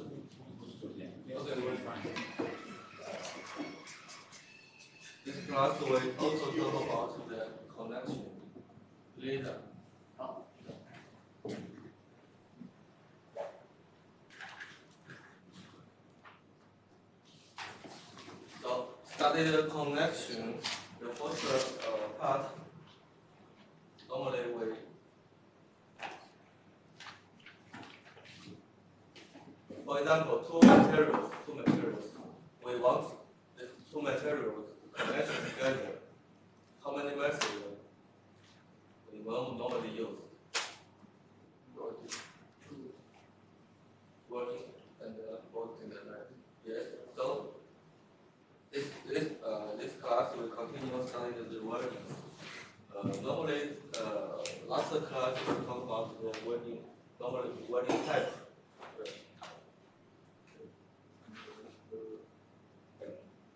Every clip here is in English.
Okay, we're fine. This class will also talk about the connection later. So, study the connection, the first part, normally for example, two materials, we want these two materials connection together. How many methods we will normally use? Working and working the left. Yes. So this class will continue studying the wording. Normally, last class we talk about the wording. Normally, wording type.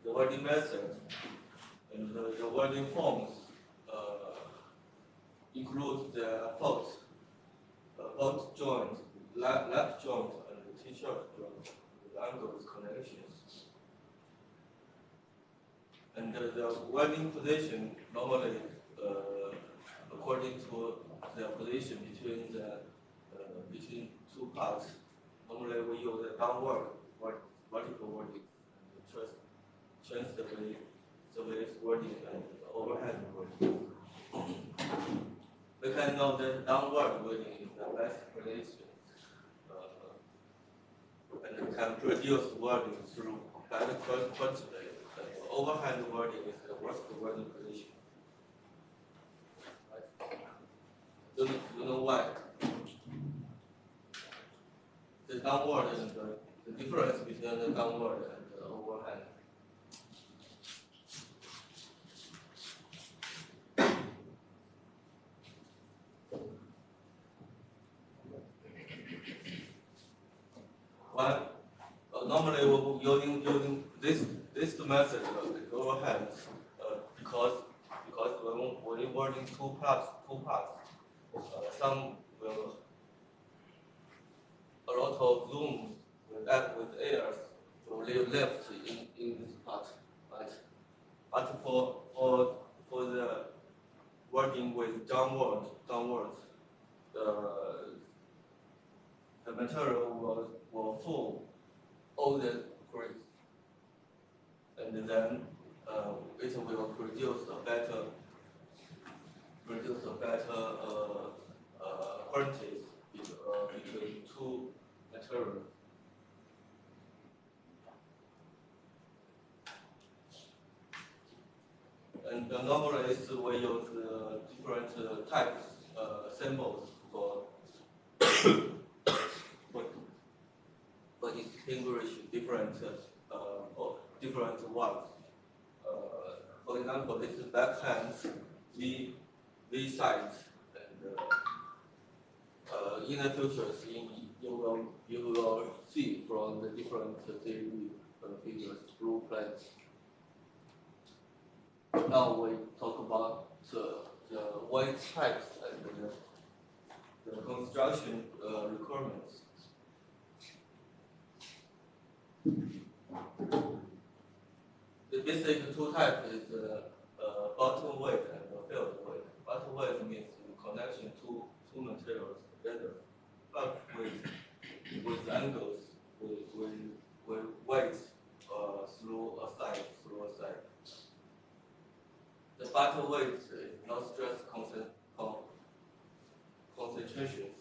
The wording method and the wording forms include the fault joint, left joint, and T-shirt joint with angles connections. And the wording position normally, according to the position between two parts, normally we use the downward vertical wording and change the way wording and overhead wording. We can know that downward wording is the best relation and can produce wording through better quantity. Overhand wording is the worst wording position. Right? Do you know why? The downward and the difference between the downward and the overhand. Well, normally we're using this method the overhand because when we're wording two parts, some will a lot of zooms will add with airs will leave left in this part, right? But for the working with downward, the material will fill all the grids, and then it will produce a better quantities between two materials. And normally we use different types symbols for distinguish different ones. For example, this is backhand, V sides, and in the future, you will see from the different theory figures, blueprints. Now we talk about the weight types and the construction requirements. The basic two types is bottom weight and field weight. Bottom weight means the connection two materials together. Field weight with angles with weight through a side. The bottom weight is not stress concentrations.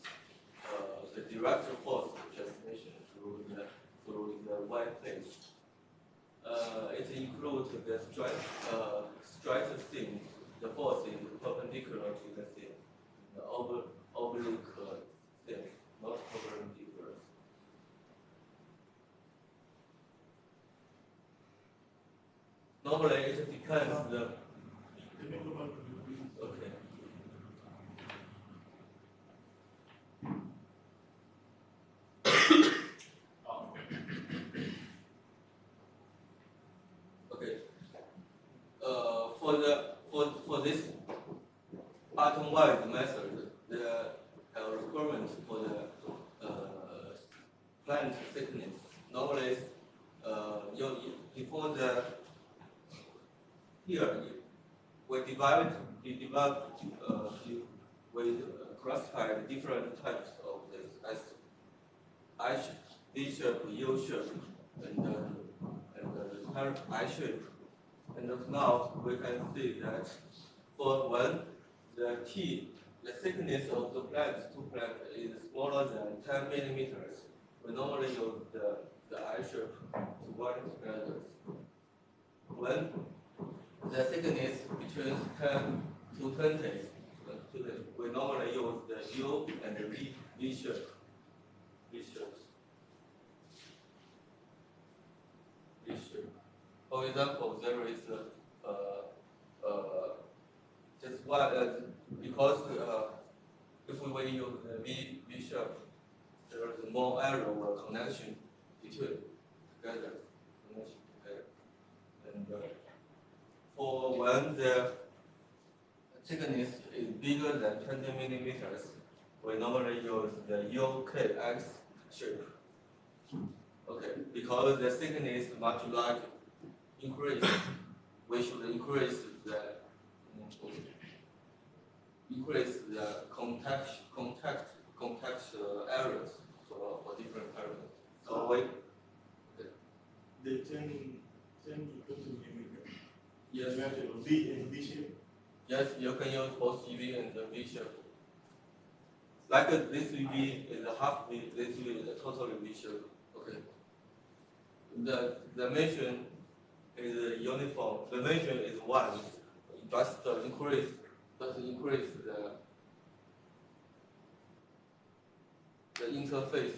The direct force transmission through the white place. It includes the straight seam. The force is perpendicular to the seam. The oblique seam, not perpendicular. Normally, it depends the. Okay. Okay. For this bottom-wide method, the requirement for the plant thickness. Normally, before the here we divide, we classify different types of this as I shape, V shape, U shape, and I shape. And now we can see that for one, the thickness of the two plant is smaller than 10 millimeters. We normally use the I shape to wind together. When the thickness between 10 to 20, we normally use the U and the V shape. For example, there is just one because if we use the V shape, there is more error or connection between together. And for when the thickness is bigger than 20 millimeters, we normally use the UKX shape. Okay, because the thickness is much larger, we should increase the contact areas for different purposes. So we the 10 millimeter. Yes. V and V shape. Yes, you can use both V and the V shape. Like this V is a half V, this V is a totally V shape. Okay. The dimension is uniform. The dimension is 1. Just increase the interface.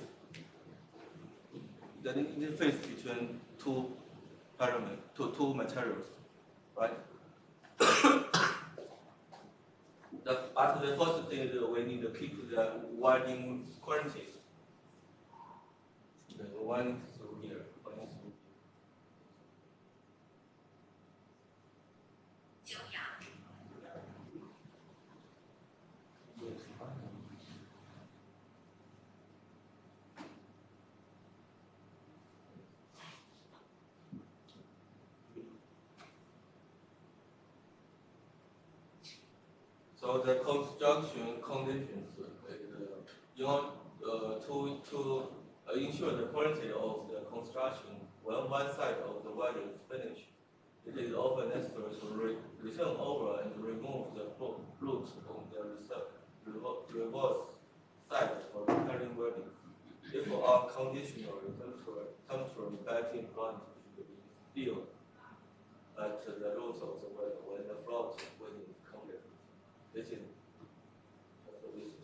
The interface between two materials, right? But the first thing is we need to keep the winding quantities. The winding through here. So the construction conditions to ensure the quality of the construction when one side of the welding is finished, it is often necessary to return over and remove the flutes on the reverse side for repairing welding. If unconditional temporary backing plant should be steel at the root of the weld when the float welding is complete. This is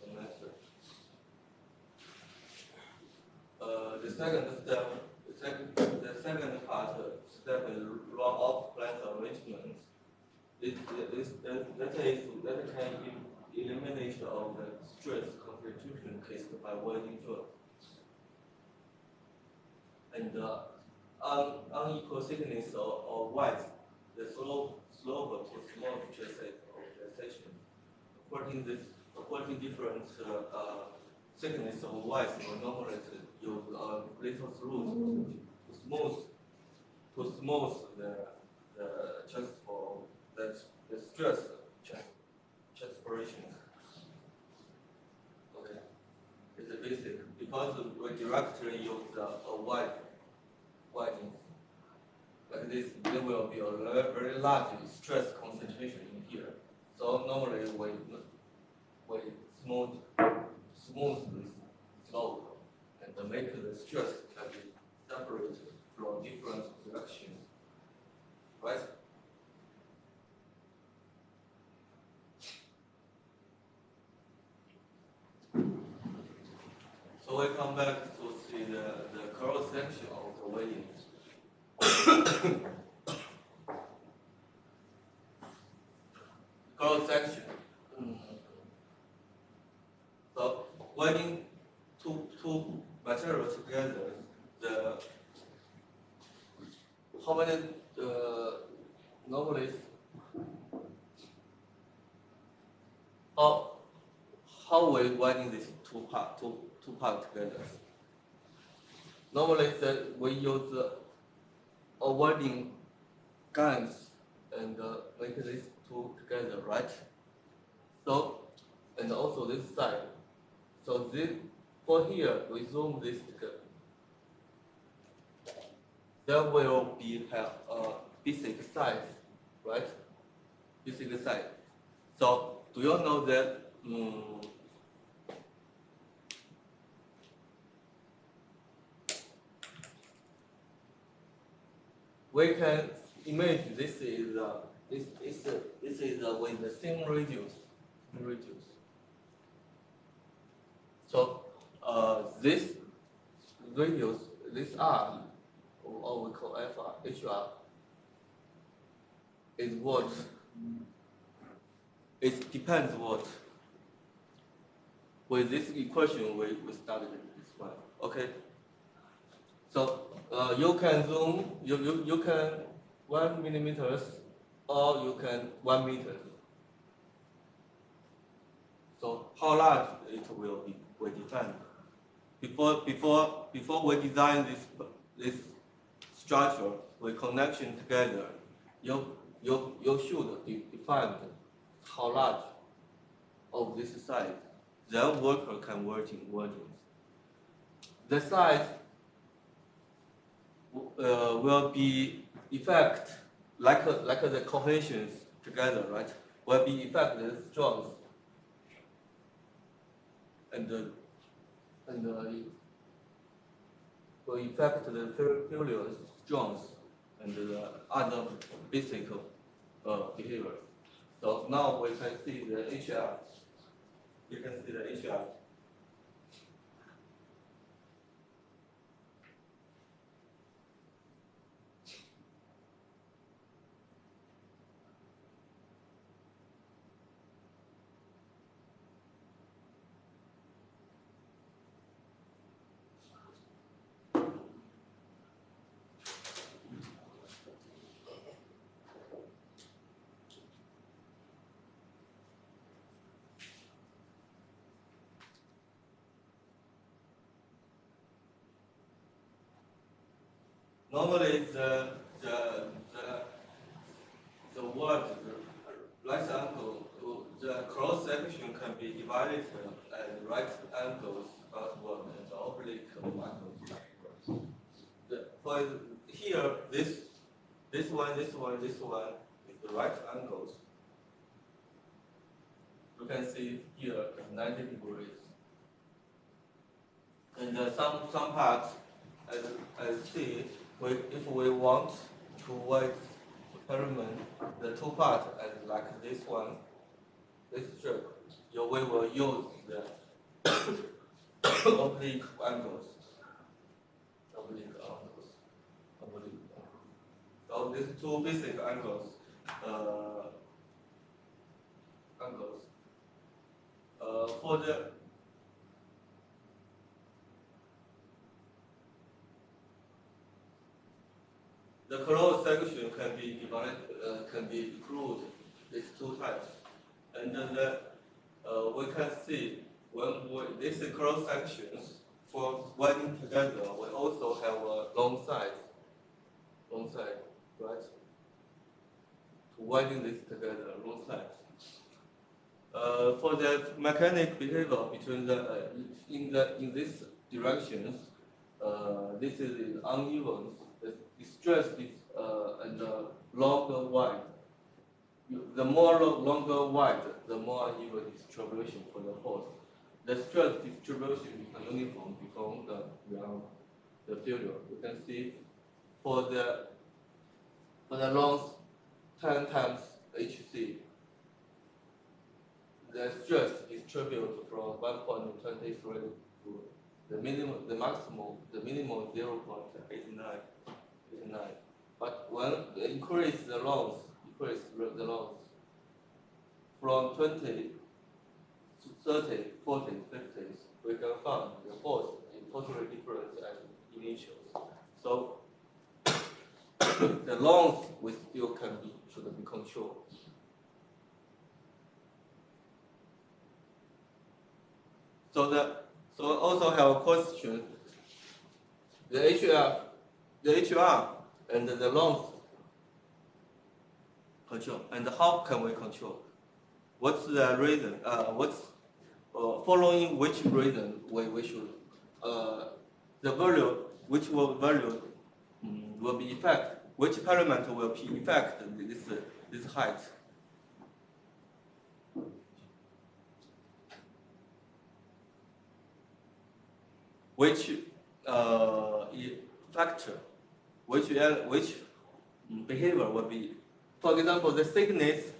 the method. The second step is run-off plant arrangement. That can eliminate of the stress constitution caused by welding joint. And unequal thickness or width, the slope to small traces of the section. According different thickness of width, we normally use a little through to smooth the transfer the stress transpiration. Okay, it's a basic because we directly use a widening. Like this, there will be a very large stress concentration in here. So normally we smooth this slope and make the stress can be separated from different directions. Right? So we come back to see the cross section of the welding. Cross section. So welding two materials together, how many normally how we welding these two part together? Normally, we use avoiding guns and make these two together, right? So, and also this side. So this, for here, we zoom this together. There will be have a basic size, right? Basic size. So do you know that we can imagine this is with the same radius. So this radius, this R, or we call FR, HR, is what? It depends what. With this equation, we studied this one. Okay. So you can zoom, you can 1 millimeters, or you can 1 meter. So how large it will be, we define. Before we design this structure with connection together, you should define how large of this size. Then worker can work in working. The size will be effect like the cohesions together, right? Will be effect the strength and will affect the failure strength and the other basic behavior. So now we can see the HR. You can see the HR. Normally, the word right angle, the cross section can be divided as right angles backward and oblique angles. For here, this one is the right angles. You can see here 90 degrees. And some parts, as see, if we want to experiment the two parts as like this one, this strip, we will use the oblique angles. So these two basic angles, for the closed section can be divided, can be included these two types, and then we can see when these cross sections for welding together, we also have a long side, right? To welding this together, long side. For the mechanic behavior between in these directions, this is uneven. The stress is and longer wide. The more longer wide, the more uneven distribution for the force. The stress distribution is uniform before the failure. You can see for the long 10 times HC, the stress distributed from 1.23 to the maximum 0.89. But when increase the loss from 20 to 30, 40, 50, we can find the force is totally different as initials. So the loss we still should be controlled. So also have a question. the HR, and the loans control. And how can we control? What's the reason? Following which reason we should the value value will be effect, which parameter will be effect this height. Which factor, which behavior will be, for example, the thickness,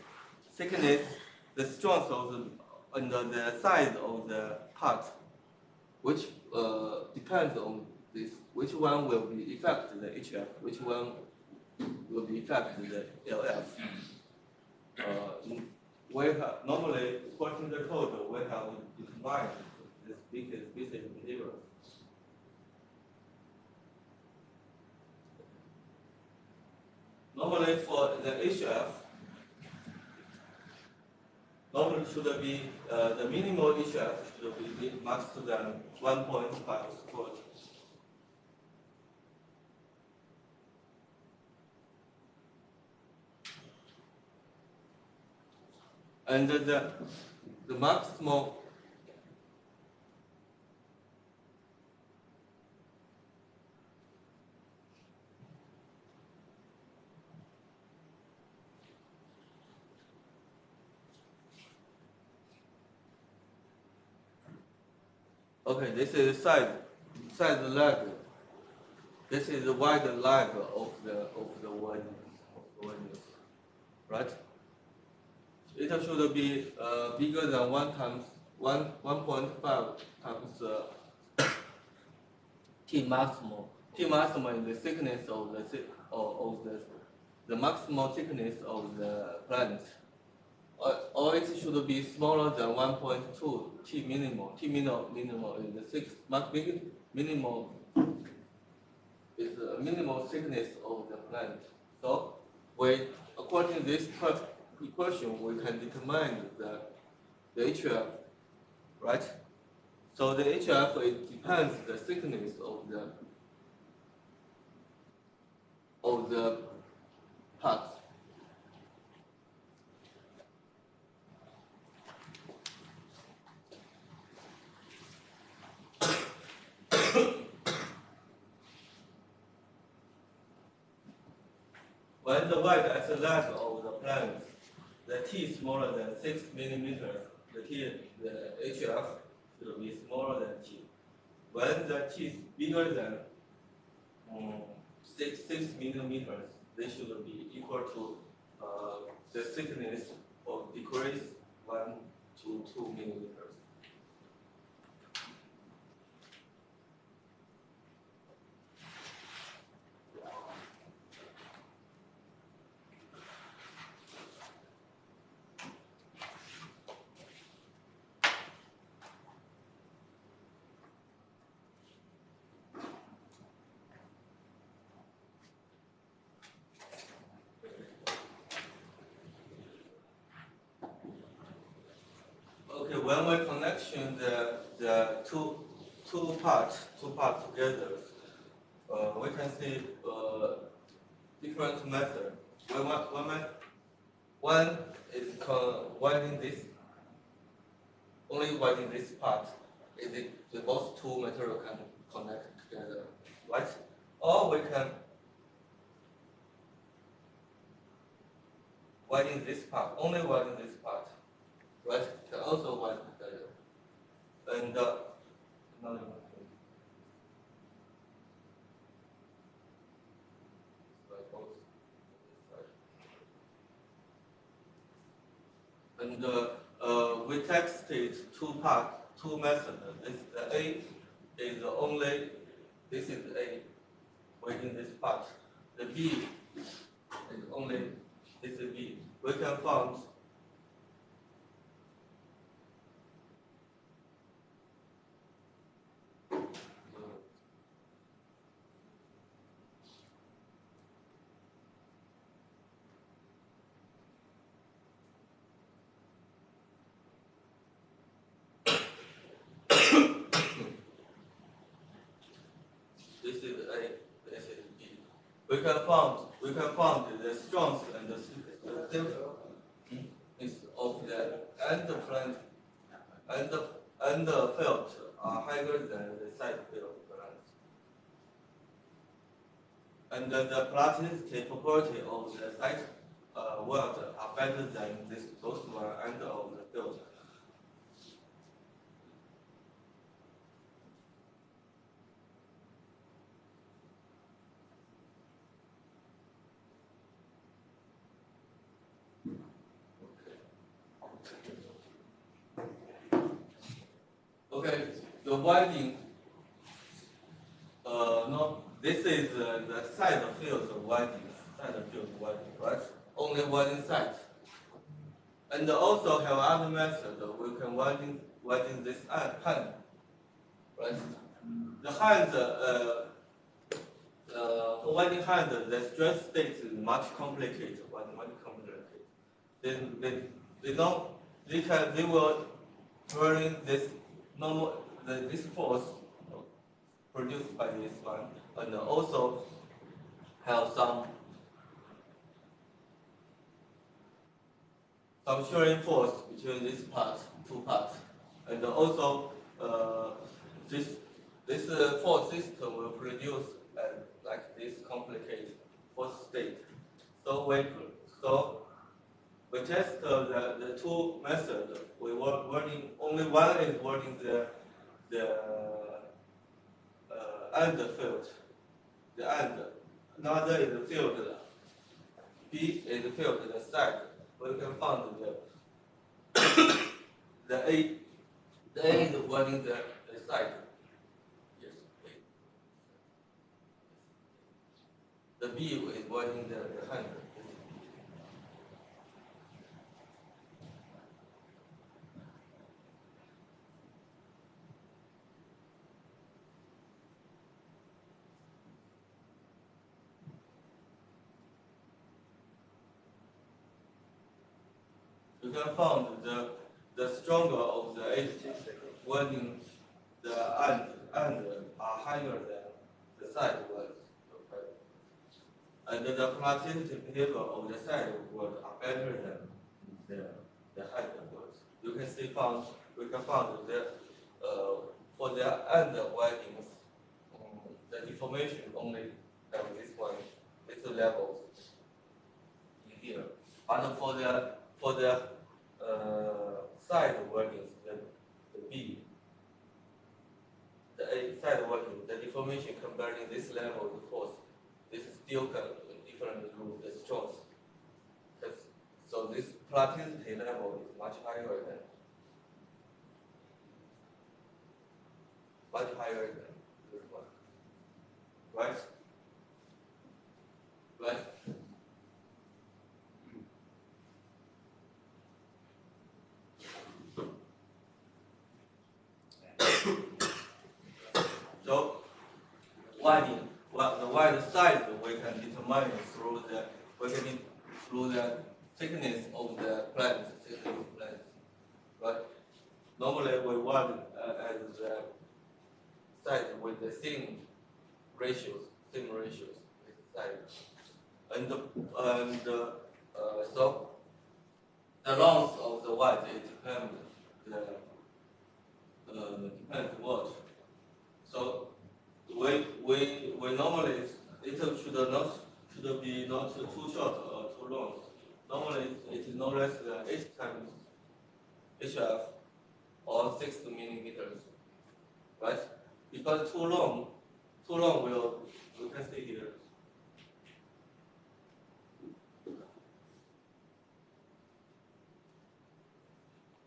the strength of and the size of the part, which depends on this. Which one will be affect the HF? Which one will be affect the LF? We have normally according to the code we have defined this basic behavior. Normally for the HF, normally should be the minimal HF should be max than 1.5 squared. And the maximum okay, this is size leg. This is the wide leg of the windmill, right? It should be bigger than 1.5 times T maximum. T maximum is the thickness of the maximum thickness of the plant. Or it should be smaller than 1.2 T minimum. T minimum is the minimum is the minimal thickness of the plant. So according to this equation, we can determine the HF, right? So the HF it depends the thickness of the part. When the width at the length of the plant, the T is smaller than 6 millimeters, the HF should be smaller than T. When the T is bigger than 6 millimeters, they should be equal to the thickness of decrease 1 to 2 millimeters. Okay, when we connection the two parts together, we can see different method. One is winding this, only winding this part. Is it the both two material can connect together, right? Or we can widen this part, only widen this part. Right, can also widen together. And another one. And we texted two methods. This the A is only this is A within this part. The B is only this is B. We can find this is we can find the strength and the is of the end field are higher than the side field balance. And the plasticity property of the side world are better than those one end of the field. Okay, the winding, no, this is the side field winding, right? Only winding side. And also have other method, we can winding this hand, right? The hand, for winding hand, the stress state is much complicated, much complicated. They will turn this this force produced by this one, and also have some shearing force between these two parts, and also this force system will produce like this complicated force state. So we test the two methods. We working only one is working the end field, the end. Another is the field. B is the field, the side. We can find the A. The A is working the side. Yes. The B is working the hand. You can find the stronger of the edge when the end are higher than the side words. Okay. And the plasticity behavior of the side words are better than the head words. You can see we can find for the end windings, the deformation only have this levels in here. But for the side workings, the B, the A side working, the deformation comparing this level of the force, this is still different with the strength. So this plasticity level is much higher than this one, right? Right. So the wide size we can determine through the thickness of the plant, right? Normally we want as the size with the same ratios with the size, and so the length of the wide it depends depends what. So we normally it should be not too short or too long. Normally it is no less than 8 times HF or 60 millimeters, right? Because too long we can see here.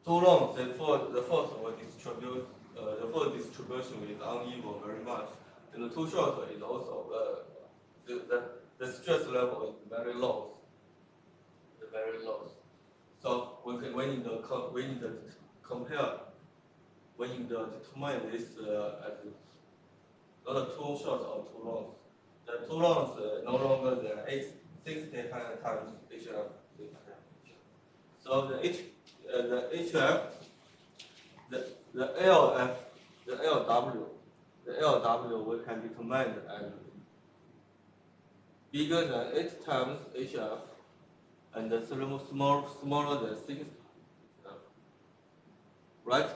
Too long, the force will distribute. The force distribution is uneven very much, and too short is also the stress level is very low. So we need to compare. We need to determine this as not too short or too long. The too long is no longer than 60 times HF. So the HF, the LF, the LW we can determine as bigger than 8 times HF and smaller than 6, right?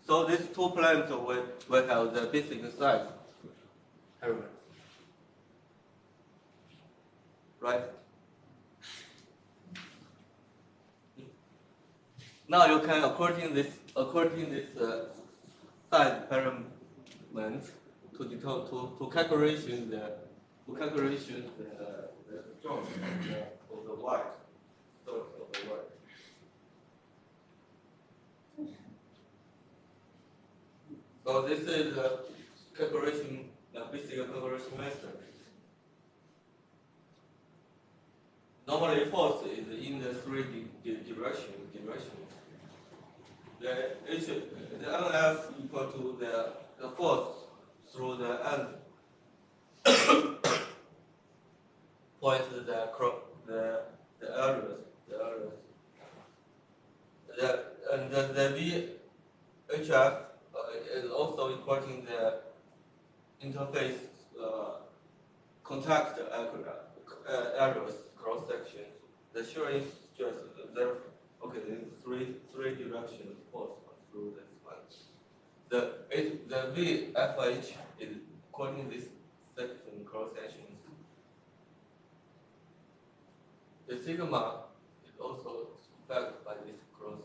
So these two planes will have the basic size element, right? Now you can according this size parameter to calculation the strength of the y, strength of the y. So this is the calculation, the basic calculation method. Normally, force is in the three directions. The NF equal to the force through the end point the areas. And the VHF is also equating the interface contact areas cross sections. The shear stress there. Okay, there's three directions force through this one. The VFH is equating this section cross sections. The sigma is also affected by this cross.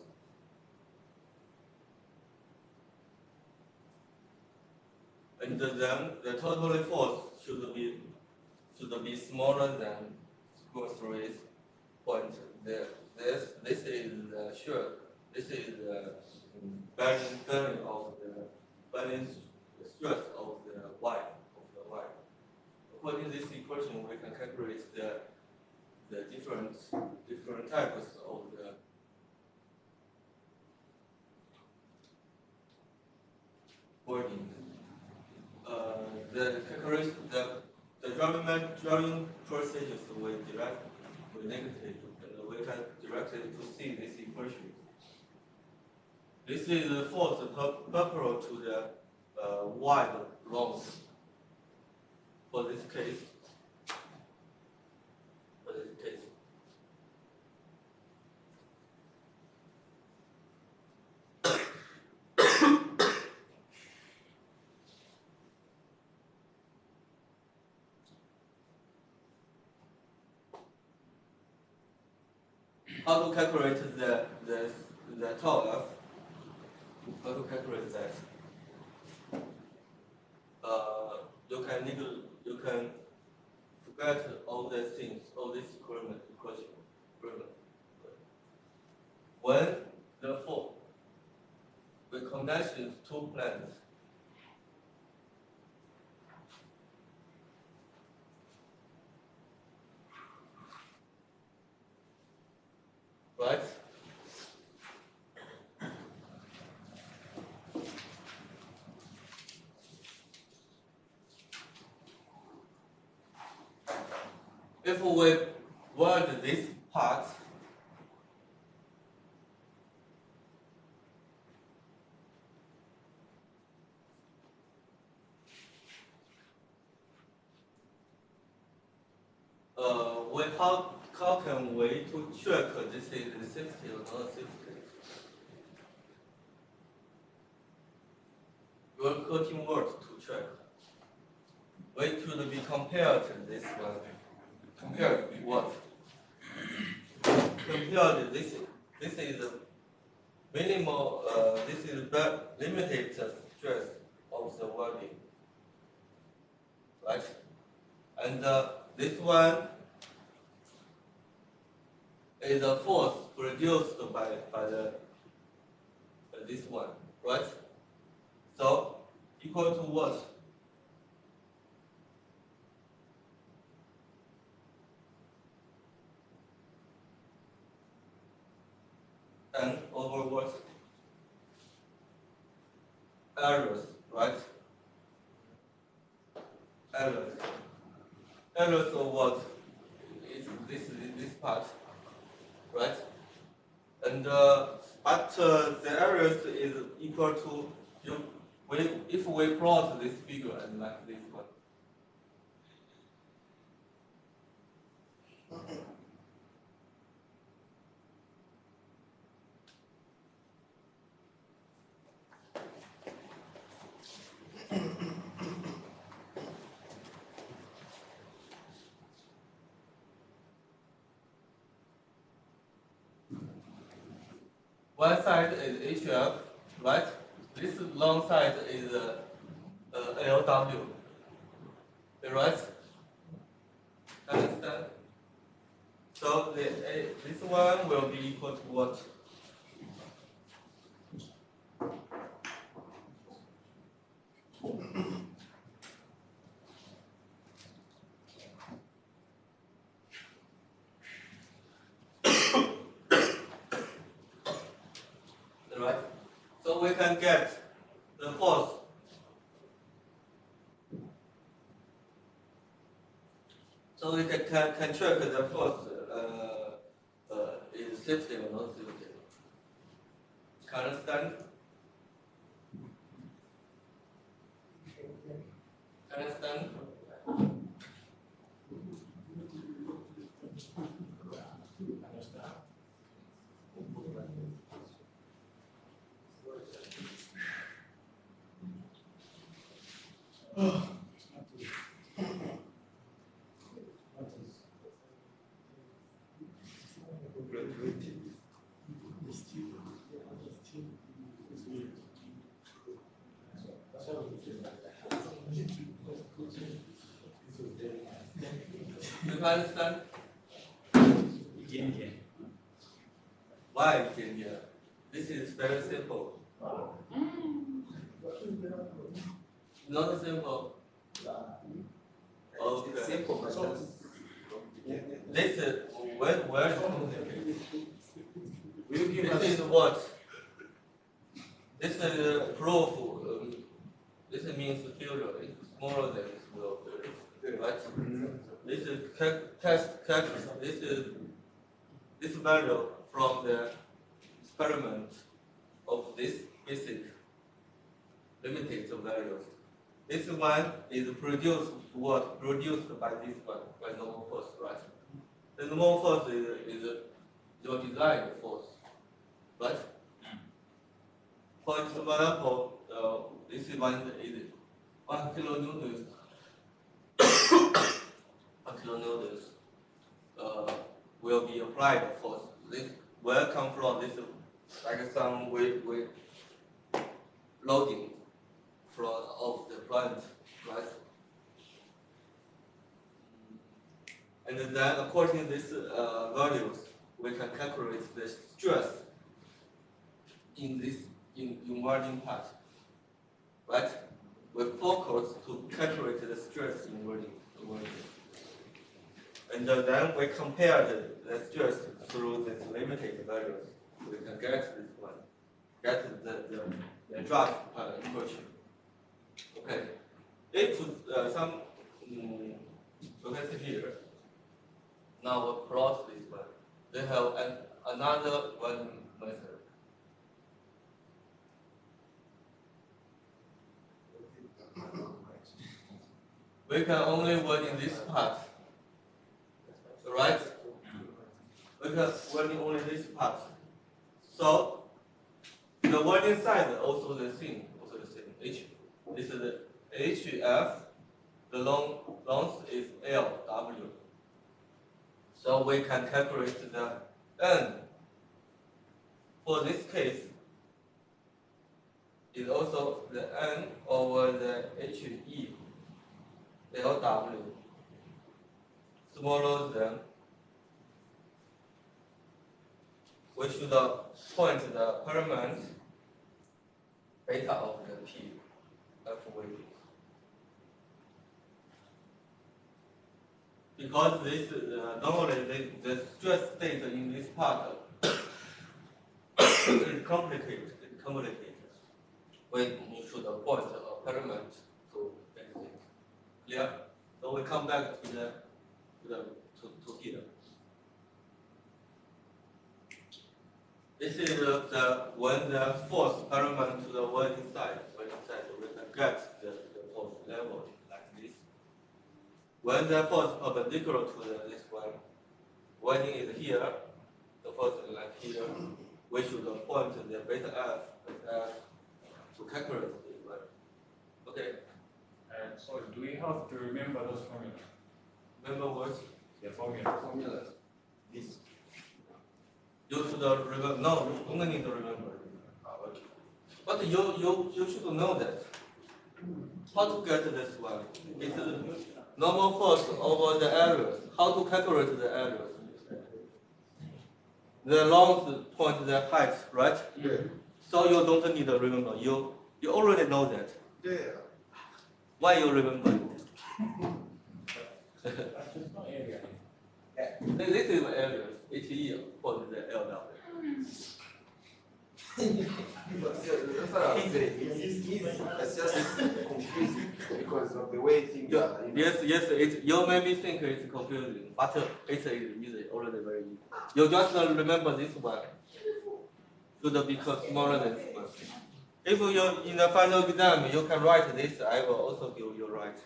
And then the total force should be smaller than square 3 point. This is the shear. This is the bearing of the balance stress of the y. According to this equation, we can calculate the different types of the boarding. The calculation, the drawing procedures will negative, and we can directly to see this equation. This is the force perpendicular to the wide length. For this case. How to calculate the tau f? How to calculate that? You can forget all the things, all this equation. When therefore we connect two planes, right? If we word this part, how can we to check this is the safety or not safety? You are quoting words to check. We should be compared to this one. Compared what? Compared this is minimal. This is limited stress of the welding, right? And this one is a force produced by the this one, right? So equal to what? N over what? Errors, right? Errors of what? Is this part, right? And but the errors is equal to if we plot this figure and like this one, one side is HF, right? This long side is LW, right? Understand? So this one will be equal to what? Right? So we can get the force. So we can check the force is safety or not safety. Can you understand? Understand? You can understand? Why came here? This is very simple. Not simple. Okay. It's simple, but This is where is complicated. will you give This is us what? This is proof. This means fusion is smaller than zero, right? This is this value from the experiment of this basic limited values. This one is produced by this one by normal force, right? The normal force is your design force, right? For example, this one is 1 kilonewtons. 1 kilonewtons will be applied force. This will come from this, like some weight loading from of the plant, right? And then according to these values, we can calculate the stress in this inverting part, right? We focus to calculate the stress inverting. And then we compare the stress through these limited values. We can get this one, get the drag equation. Okay. If some, you can see here. Now we plot this one. They have another one method. We can only work in this part, right? We can work in only this part. So the working side also the same. H. This is the HF. The length is LW. So we can calculate the N. For this case, is also the N over the HE LW smaller than. We should point the paramount beta of the P F weight. Because this normally the stress state in this part is complicated. We should point a paramount to anything. Clear? So we come back to here. This is when the force paramount to the working side, we can get the force level like this. When the force perpendicular to this one, working is here, the force is like here, we should point the beta F to calculate this one. Okay. So do we have to remember those formulas? Remember what? The formula. formulas? This. You you should remember. No, you only need to remember. Okay. But you should know that. How to get this one? It's normal force over the areas. How to calculate the areas? The longest point, the height, right? Yeah. So you don't need to remember. You already know that. Yeah. Why you remember it? That's just not area. This is the areas. HE for the LW. That's what I was saying. It's easy. It's just confusing because of the way things Yeah, are. yes, you maybe think it's confusing, but it's easy, already very easy. You just remember this one. Should become smaller than this one. If you in the final exam you can write this, I will also give you right.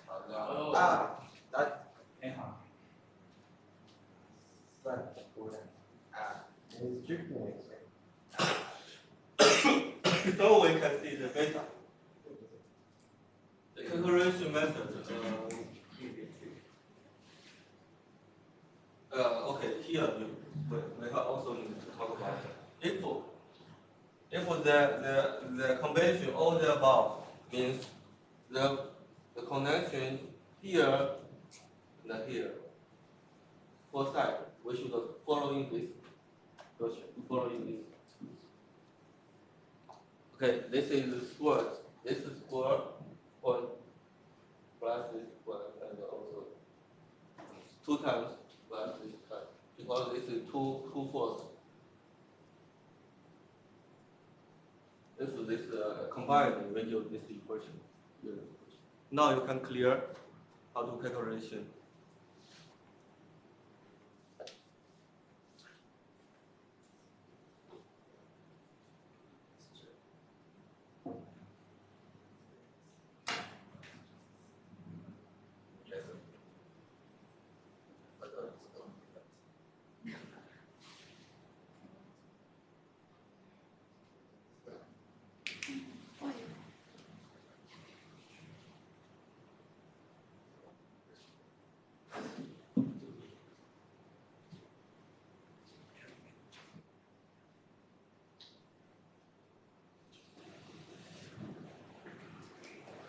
That. It's tricky. So we can see the beta. The calculation method. Okay, here we also need to talk about if the convention all the above means the connection here and here, four sides, we should following this. Following this. Okay, this is square. This is square point plus this one and also 2 times plus this time because this is two force. This combined we use this equation. Now you can clear how to calculation.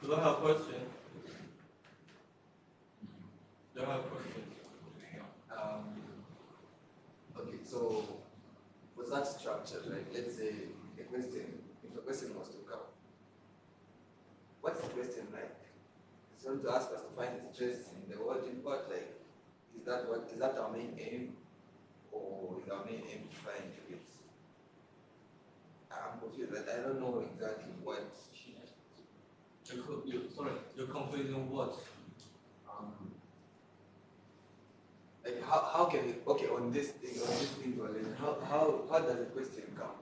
Do you have a question? Do you have a question? Okay, so with that structure, like let's say if a question was to come, what's the question like? It's going to ask us to find the stress in the origin part, like is that our main aim, or is our main aim to find it? I'm confused, like I don't know exactly what. You're confusing what? Like how can it, okay, on this thing, how does the question come?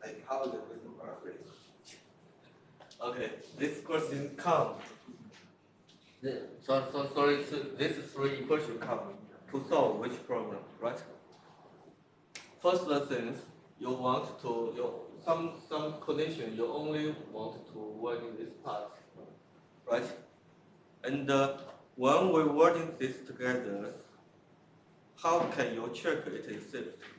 Like how is the question paraphrased? Okay, this question come. Sorry, so this is 3 equation come to solve which problem, right? First thing, you want to some condition you only want to work in this part, right? And when we're working this together, how can you check it is safety?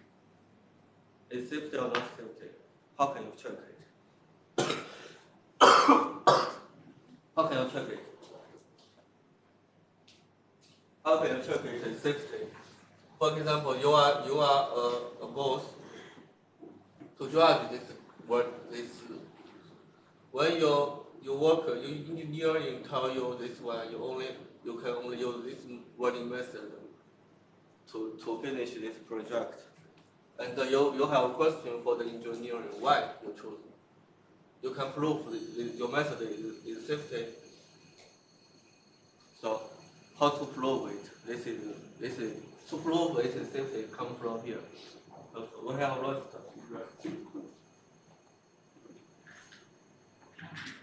Is safety or not safety? How can you check it? How can you check it? How can you check it is safety? For example, you are a boss to judge this work. When you work, you engineering tell you this one, you can only use this working method to finish this project. And you have a question for the engineering, why you choose. You can prove your method is safety. So how to prove it? This is to prove it is safety come from here. So we have lots of